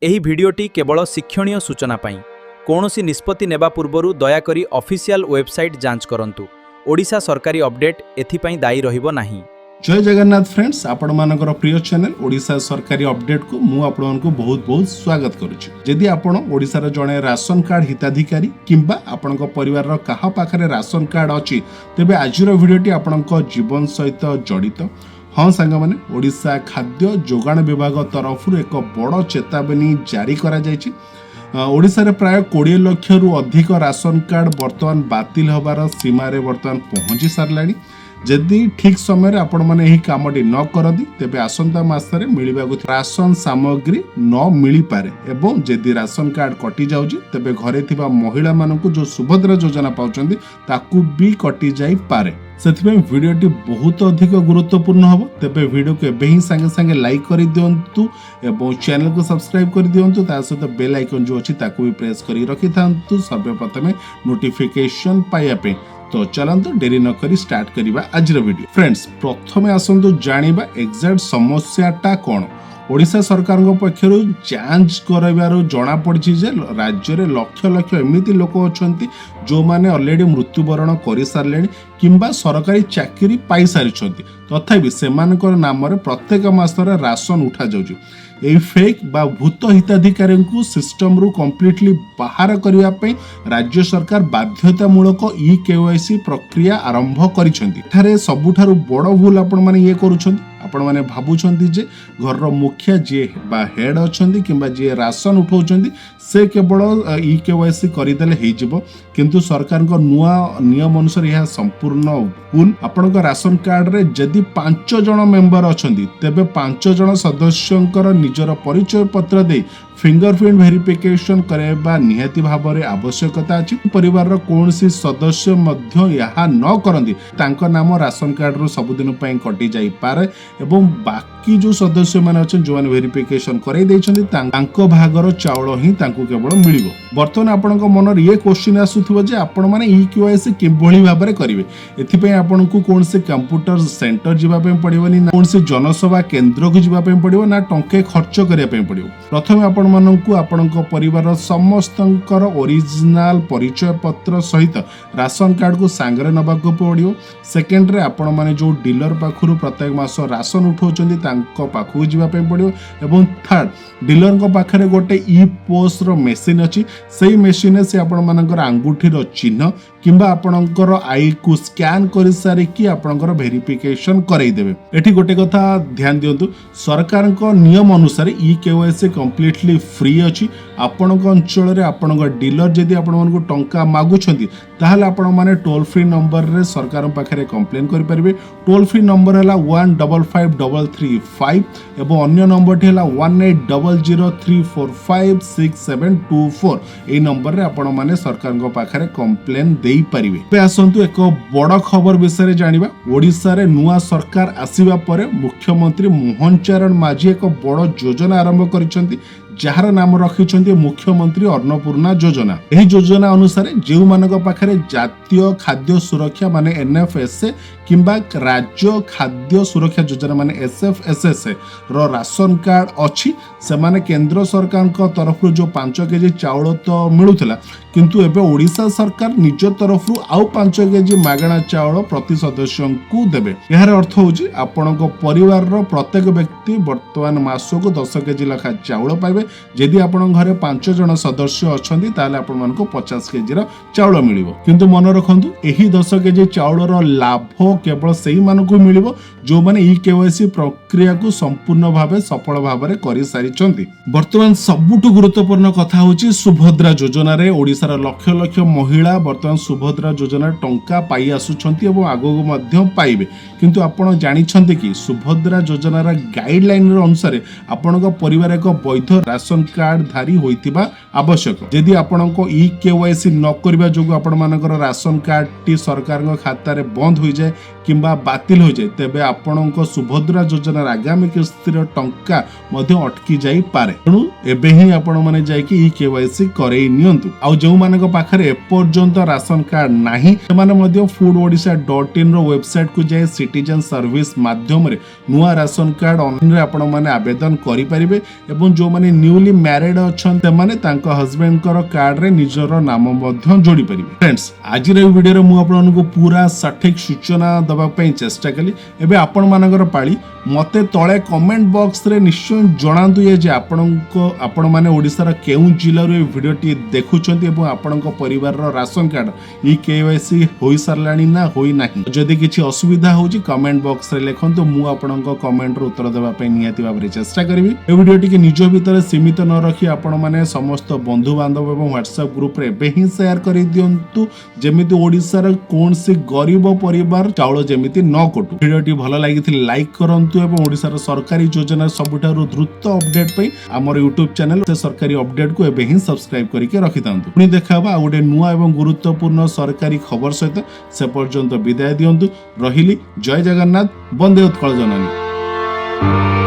ଏହି ଭିଡିଓଟି କେବଳ ଶିକ୍ଷଣୀय सूचना ପାଇଁ କୌଣସି ନିଷ୍ପତ୍ତି ନେବା ପୂର୍ବରୁ ଦୟାକରି ଅଫିସିଆଲ ୱେବସାଇଟ୍ ଯାଞ୍ଚ କରନ୍ତୁ। ଓଡ଼ିଶା ସରକାରୀ ଅପଡେଟ୍ ଏଥିପାଇଁ ଦାୟୀ ରହିବ ନାହିଁ। जय जगन्नाथ फ्रेंड्स, आपण मानकर प्रिय चैनल ओडिशा सरकारी अपडेट को मु आपनको बहुत बहुत स्वागत करुछि। जदि आपण ओडिसा रे जणे राशन कार्ड हिताधिकारी किंबा आपणको परिवार रो काहा पाखरे राशन कार्ड अछि तेबे आजिरो वीडियोटी आपणको जीवन सहित जड़ित। हाँ सांग माने ओडिशा खाद्य जोगाण विभाग तरफ एक बड़ चेतावनी जारी करा जायछि। ओडिशा रे प्राय 20 लाख रु अधिक राशन कार्ड वर्तमान बातिल होबार सीमा रे वर्तमान पहुंची सारलानी। जदि ठीक समय रे आपण माने एही कामटी न करदी तेबे आसंता मासरे मिलिबागु राशन सामग्री न मिली पारे एवं जदि राशन कार्ड कटि जाउची तेबे घरे थिबा महिला मानकु जो सुभद्रा योजना पाउचंदी ताकू भी कटि जाई पारे। सेथिबे वीडियोटी बहुत अधिक गुरुत्वपूर्ण हबो। तेबे वीडियो को एबे ही संगे संगे लाइक करि दियंतु एवं चैनल को सब्सक्राइब करि दियंतु। ता सहित बेल आइकन जो अछि ताकू भी प्रेस करि रखि थांतु सर्वप्रथमे नोटिफिकेशन पाइया पे। तो चलंतु देरी न करी स्टार्ट करिबा आज वीडियो। फ्रेंड्स प्रथमे आसंतु जानिबा एग्जैक्ट समस्याटा कोन। ओडिशा सरकार पक्षर जांच करबारो जना पड़ी जे राज्य रे लक्ष लक्ष एमिति लोक अछंती जो माने ऑलरेडी मृत्युवरण करि सारलेनी किंबा सरकारी चाकरी पाई सारिछंती तथापि सेमानकर नाम रे प्रत्येक मासरे राशन उठा जाउची। ए फेक बा भूत हिताधिकारी को सिस्टम रु कंप्लीटली बाहर करिया पई राज्य सरकार बाध्यतामूलक e-KYC प्रक्रिया आरंभ करिसेंती। एठारे सबुठारु बड़ भूल आपण माने ये करूछंती। आपण माने भाबुछंती जे घर मुखिया जे बा हेड अछंती किंबा जे राशन उठाउछंती से केवल e-KYC करिदेले हेइ जिवो, किंतु सरकार को नुआ नियम अनुसार यह संपूर्ण भूल। आपण को राशन कार्ड रे जदि 5 जण मेंबर अछंती तेबे 5 जण सदस्यंकर निजर परिचय पत्र दे फिंगरप्रिंट वेरिफिकेशन करेबा निहाती भाबरे आवश्यकता अछि। परिवार रो कोनसी सदस्य मध्य यहा न करंदी तांको नाम राशन कार्ड रो सबुदिन पई कटि जाई पारे एवं बाकी जो सदस्य माने अछन जो माने वेरिफिकेशन करै दैछन्ती तांको भागर चाउल ही तांको केवल मिलिबो। वर्तमान आपनको मनर ये क्वेश्चन आसुथबो जे आपण माने e-KYC केबोली भाबरे करिवे। एथि पई आपनको कोनसे कंप्यूटर सेंटर जिबा पई पड़िबोनी ना कोनसे जनसभा केंद्र को जिबा पई पड़िबो ना टंके खर्च करिया पई पड़िबो। प्रथमे आपण माननकु आपणको परिवार समस्तंकर ओरिजिनल परिचय पत्र सहित राशन कार्ड को सांगरे नबाको पड़ियो। सेकेंड रे आपण माने जो डीलर पाखरु प्रत्येक मास राशन उठाउचंदी तांको पाखु जिबा पे पड़ियो। एवं थर्ड डीलर को पाखरे गोटे ई-पोस्ट रो मशीन अछि। सेही मशीन से आपण मानकर अंगूठी रो चिन्ह किंबा आपणकर आई को स्कैन करि सारि कि आपणकर वेरिफिकेशन करई देबे। एठी गोटे कथा ध्यान दियंतु, सरकार को नियम अनुसार e-KYC कंप्लीटली फ्री अछि। आपणक अंचल रे आपणक डीलर जदि आपण मानको टंका मागुछंती ताहाले आपण माने टोल फ्री नंबर रे सरकार पाखरे कंप्लेन करि परिबे। टोल फ्री नंबर हला 155335 एवं अन्य नंबर हला 180034566724। ए नंबर रे आपण माने सरकार को पाखरे कंप्लेन देई परिबे। बे आसंतु एक बड़ खबर विषय जानिबा। ओडिसा रे नुआ सरकार आसीबा परे मुख्यमंत्री मोहन चरण माझी एक बड़ योजना आरंभ करिसंती जार नाम रखिछंती मुख्यमंत्री अन्नपूर्णा योजना। एही योजना अनुसार जेउ मानक पाखरे जातीय खाद्य सुरक्षा माने NFSA किंबा राज्य खाद्य सुरक्षा योजना माने SFSSA रो राशन कार्ड अछि से माने केंद्र सरकार को तरफ जो 5 केजी चाउल तो मिलुथला, किंतु एबे ओडिशा सरकार निज तरफ आउ 5 केजी मागणा चाउल प्रति सदस्य को देबे। यार अर्थ होची आपनको परिवार रो प्रत्येक व्यक्ति वर्तमान मासको 10 केजी लखा चाउल पाइबे। जदि आपण घरे 5 जण सदस्य अछंती ताले आपण मानको 50 केजी रो चाउल मिलिबो। किंतु मन रखंतु एही 10 केजी चाउल रो लाभ केवल सेही मानको मिलिबो जो माने e-KYC प्रक्रिया को संपूर्ण भाबे सफल भाबरे करि सारिचंती। वर्तमान सबुटु गुरुत्वपूर्ण कथा होची सुभद्रा योजना रे ओडिसा रा लक्ष लक्ष महिला वर्तमान सुभद्रा योजना टंका पाई आसुछंती एवं आगो मध्य पाइबे। किंतु आपण जानि छंती कि सुभद्रा योजना रा गाइडलाइन रो अनुसार आपणको परिवार एक वैध राशन कार्ड धारी होइतिबा आवश्यक। यदि आपणको e-KYC न करबा जोगु आपण मानकर राशन कार्ड टी सरकार को खाता रे बंद होई जाय किंबा बातिल हो जाए तेबे आपणको सुभद्रा योजना आगामी किस्तिर टंका मध्य अटकी जाई पारे। तेणु एबे ही आपण माने जाय कि e-KYC करई नियंतु। आ जो मानक पाखरे एपर्यंत राशन कार्ड नाही सेमाने मध्य foododisha.in रो वेबसाइट को जाय सिटीजन सर्विस माध्यम रे नुआ राशन कार्ड ऑनलाइन रे आपण माने आवेदन करि परिबे एवं जो माने न्यूली मैरिड अछन तेमाने तांको हस्बैंड कर कार्ड रे निजर नाम मध्य जोड़ी परिबे। फ्रेंड्स आज रे वीडियो रे मु आपनको पूरा सठिक सूचना दबा पई चेष्टा कली। एबे आपण मानकर पाळी मते तळे कमेंट बॉक्स रे निश्चय जणांतु ये जे आपण माने ओडिसा रा केउ जिल्ला रे वीडियो टी देखुछंती एवं आपणको परिवार रो राशन कार्ड e-KYC होई सरलाणी ना होई नाही। जदि किछि असुविधा होउची कमेंट बॉक्स रे लेखंतु मु आपणको कमेंट रो उत्तर देबा पई नियति भाबरे चेष्टा करबी। ए वीडियो टी के निज भीतर सीमित न रखी आपण माने समस्त बंधु बांधव एवं WhatsApp ग्रुप रे एबे ही शेयर करि दियंतु जेमिति ओडिसा रा कोनसी गरीब परिवार चाउल जेमिति न कटु। वीडियो टी भलो लागिथिले लाइक करंतु एवं ओडिसा रा सरकारी योजना सबुठारु द्रुत अपडेट पई हमर YouTube चैनल से सरकारी अपडेट को एबे ही सब्सक्राइब करके रखितांतु। पुनी देखाबा आ गोटे नुआ एवं गुरुत्वपूर्ण सरकारी खबर सहित से पर्यंत विदाय दियंतु। रहिली जय जगन्नाथ, वंदे उत्कल जननी।